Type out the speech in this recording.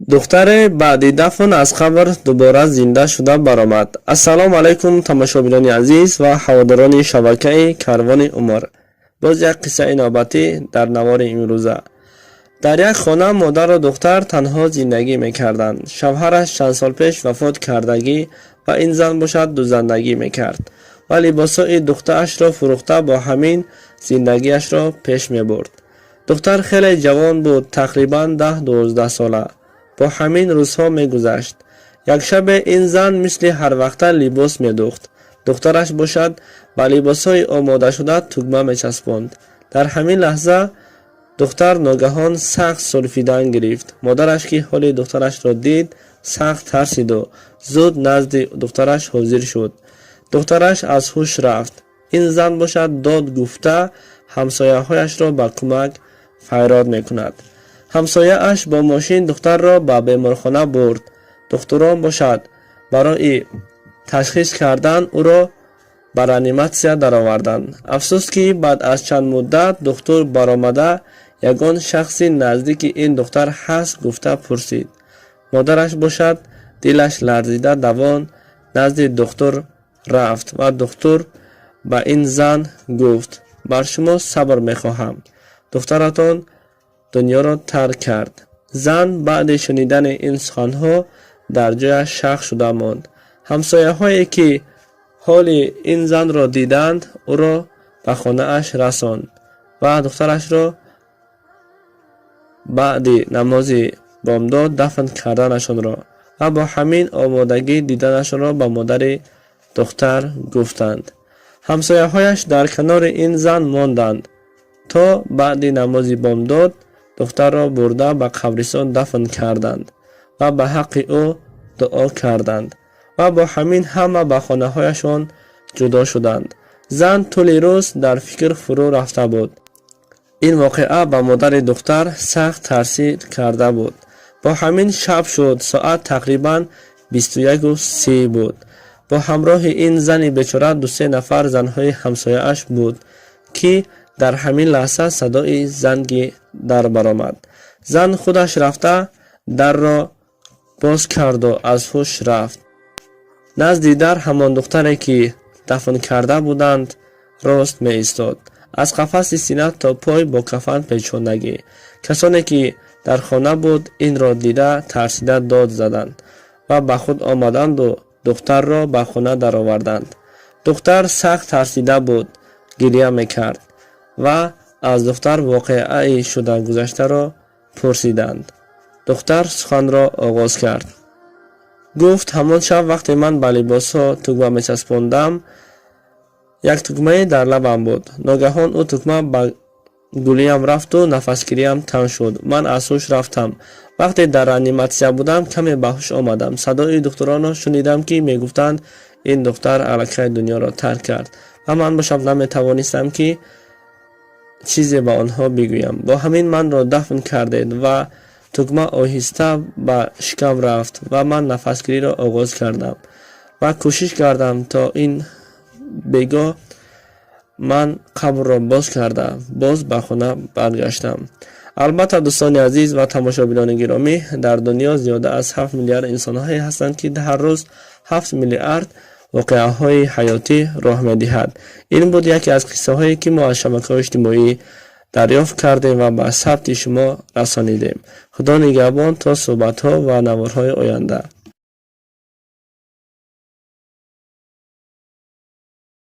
دختر بعد دفن از قبر دوباره زنده شده برآمد. السلام علیکم تماشاگران عزیز و هواداران شبکه کاروان عمر. باز یک قصه نوبتی در نوار امروزه. در یک خانه مادر و دختر تنها زندگی میکردند. شوهرش چند سال پیش وفات کردگی و این زن باشد دو زندگی میکرد و لباسای دخترش را فروخته با همین زندگیش را پیش میبرد. دختر خیلی جوان بود، تقریبا 10-12 ساله. با همین روزها میگذشت. یک شب این زن مثل هر وقت لباس میدوخت. دخترش باشد با لباسهای آماده شده تگمه میچسباند. در همین لحظه دختر ناگهان سخت سرفیدن گرفت. مادرش که حال دخترش را دید سخت ترسید و زود نزد دخترش حاضر شد. دخترش از هوش رفت. این زن باشد داد گفته همسایه‌هایش را به کمک فریاد میکند. همسایه اش با ماشین دختر را به بیمارخانه برد. دکتران باشد برای تشخیص کردن او را به رانیماسیا درآوردند. افسوس که بعد از چند مدت دکتر برآمده یگان شخصی نزدیک این دختر هست گفته پرسید. مادرش باشد دلش لرزیده دوان نزد دکتر رفت و دکتر به این زن گفت بر شما صبر میخواهم، دخترتان دنیا را ترک کرد. زن بعد شنیدن این سخنها در جای شک شده ماند. همسایه هایی که حال این زن را دیدند او را به خانه اش رساند و دخترش را بعد نماز بامداد دفن کردنشان را و با همین آمادگی دیدنشان را به مادر دختر گفتند. همسایه هایش در کنار این زن ماندند تا بعد نماز بامداد دختر را برده به قبرستان دفن کردند و به حق او دعا کردند و با همین همه به خانه هایشان جدا شدند. زن طول روز در فکر فرو رفته بود. این واقعه به مادر دختر سخت ترسید کرده بود. با همین شب شد. ساعت تقریبا 21:30 بود. با همراه این زن بیچاره 2-3 نفر زنهای همسایه اش بود که در همین لحظه صدای زنگ در برآمد. زن خودش رفته در را باز کرد و از هوش رفت. نزد در همان دختری که دفن کرده بودند راست می ایستاد. از قفس سینه تا پای با کفن پیچاندگی. کسانی که در خانه بود این را دیده ترسیده داد زدند و به خود آمدند و دختر را به خانه درآوردند. دختر سخت ترسیده بود، گریه میکرد و از دختر واقعه شده گذشته را پرسیدند. دختر سخن را آغاز کرد. گفت همان شب وقتی من به لباس ها تگمه میچسباندم یک تگمه در لبم بود. ناگهان او تگمه به گلویم رفت و نفسگیریم تنگ شد. من از هوش رفتم. وقتی در رانیماسیا بودم کمی به هوش آمدم. صدای دکتران را شنیدم که میگفتند این دختر الکی دنیا را ترک کرد و من به شب نمیتوانستم که چیزی به آنها بگویم. با همین من را دفن کردید و تگمه آهسته به شکم رفت و من نفسگیری را آغاز کردم و کوشش کردم تا این بگاه من قبر را باز کرده باز به خانه برگشتم. البته دوستان عزیز و تماشاگران گرامی، در دنیا زیاده از 7 میلیارد انسان هایی هستند که هر روز 7 میلیارد واقعه های حیاتی راه می دهد. این بود یکی از قصه هایی که ما از شبکه‌های اجتماعی دریافت کردیم و به ثبت شما رسانیدیم. خدا نگهبان تا صحبت ها و نوارهای آینده.